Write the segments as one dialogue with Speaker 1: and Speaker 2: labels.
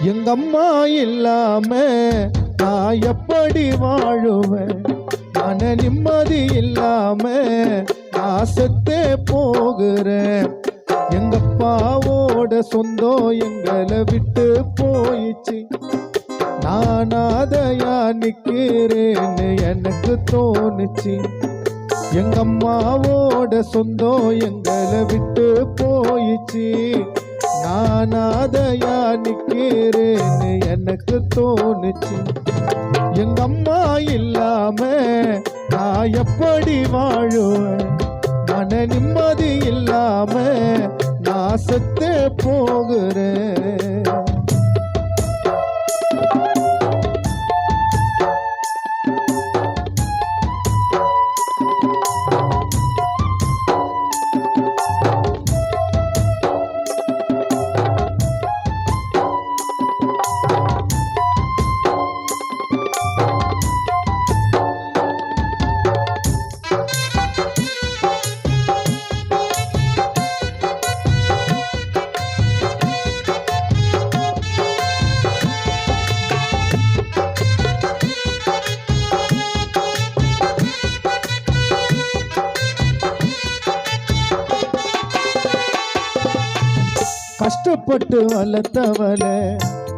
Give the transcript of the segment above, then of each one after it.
Speaker 1: எங்கம்மா இல்லாம நான் எப்படி வாழுவேன்? மன நிம்மதி இல்லாம நான் செத்தே போகிறேன். எங்கப்பாவோட சொந்தம் எங்களை விட்டு போயிச்சு. நான் அதையா நிக்கிறேன்னு எனக்கு தோணுச்சு. எங்கம்மாவோட சொந்தம் எங்களை விட்டு போயிச்சு. நான் அதையா நிக்கிறேன்னு எனக்கு தோணுச்சு. எங்கம்மா இல்லாம நான் எப்படி வாழுவேன்? மன நிம்மதி இல்லாம நான் செத்தே போகிறேன். கஷ்டப்பட்டு வளர்த்தவள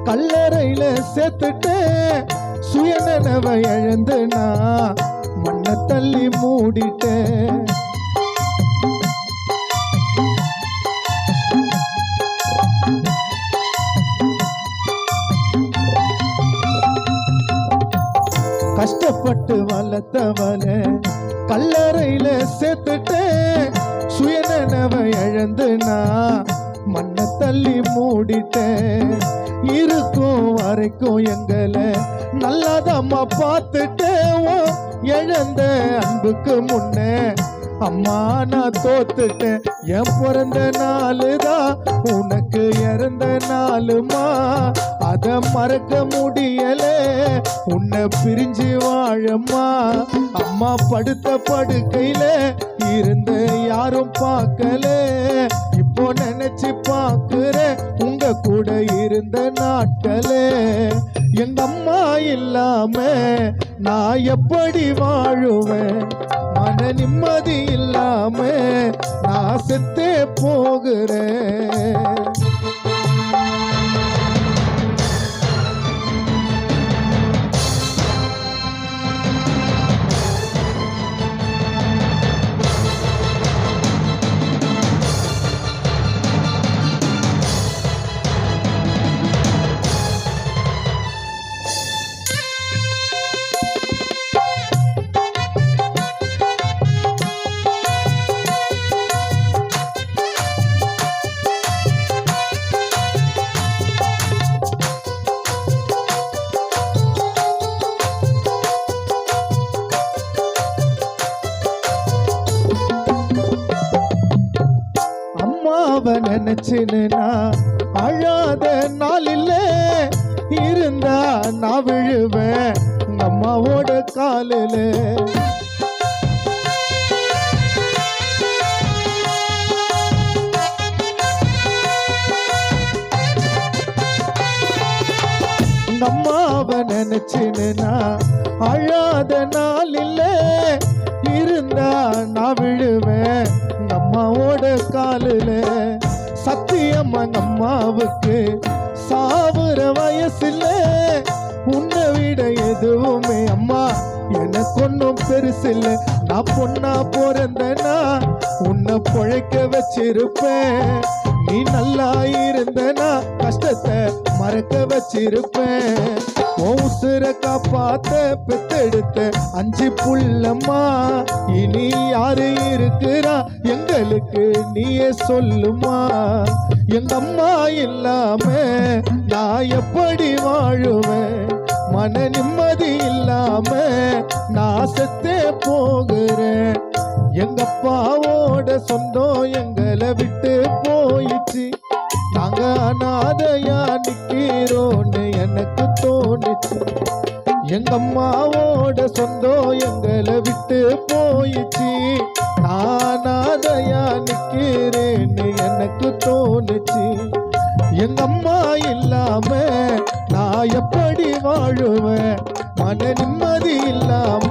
Speaker 1: கல்லறையில சேர்த்துட்டேன். சுயநனவை இழந்து நான் மண்ணை தள்ளி மூடிட்டேன். கஷ்டப்பட்டு வளர்த்தவள கல்லறையில சேர்த்துட்டேன். சுயநனவை இழந்து நான் மண்ணை தள்ளி மூடிட்டேன். இருக்கும் வரைக்கும் எங்களை நல்லதம்மா பார்த்துட்டேன். இழந்த அன்புக்கு முன்னே அம்மா நான் தோத்துட்டேன். என் பிறந்த நாளுதான் உனக்கு இறந்த நாளுமா. அத மறக்க முடியல உன்னை பிரிஞ்சு வாழம்மா. அம்மா படுத்த படுக்கையில இருந்த யாரும் பார்க்கல. இப்போ நினைச்சு பார்க்கிறேன் உங்க கூட இருந்த நாட்களே. எங்க அம்மா இல்லாம நான் எப்படி வாழுவேன்? மன நிம்மதி இல்லாம நான் செத்தே போகிறேன். நினைச்சுனா அழாத நாளில் இருந்தா நான் விழுவேன் அம்மாவோட காலில். அம்மாவை நினைச்சுனா அழாத நாளில் இருந்தா நான் விழுவேன் அம்மாவோட காலில். சத்தியம்மா அம்மாவுக்கு சாவுற வயசில் உன்னை விட எதுவுமே அம்மா எனக்கு ஒன்றும் பெருசில்லை. நான் பொண்ணா பிறந்தனா உன்னை பொழைக்க வச்சிருப்பேன். நீ நல்லா இருந்தனா கஷ்டத்தை மறக்க வச்சிருப்பேன். உசுர காப்பாத்த பெத்தெடுத்த 5 புள்ளம்மா. இனி யாரு இருக்கிறா எங்களுக்கு நீயே சொல்லுமா. எங்க அம்மா இல்லாம நான் எப்படி வாழுவேன்? மன நிம்மதி இல்லாம நான் செத்தே போகிறேன். எங்க அப்பாவோட சொந்தம் எங்களை விட்டு போயிடுச்சு. நாங்க அனாதையா நிக்கிறோன்னு எனக்கு தோணுச்சு. எங்க அம்மாவோட சொந்தம் எங்களை விட்டு போயிடுச்சு. நான் அனாதையா நிக்கிறேன்னு எனக்கு தோணுச்சு. எங்க அம்மா இல்லாம எப்படி வாழுவேன் மன நிம்மதி இல்லாம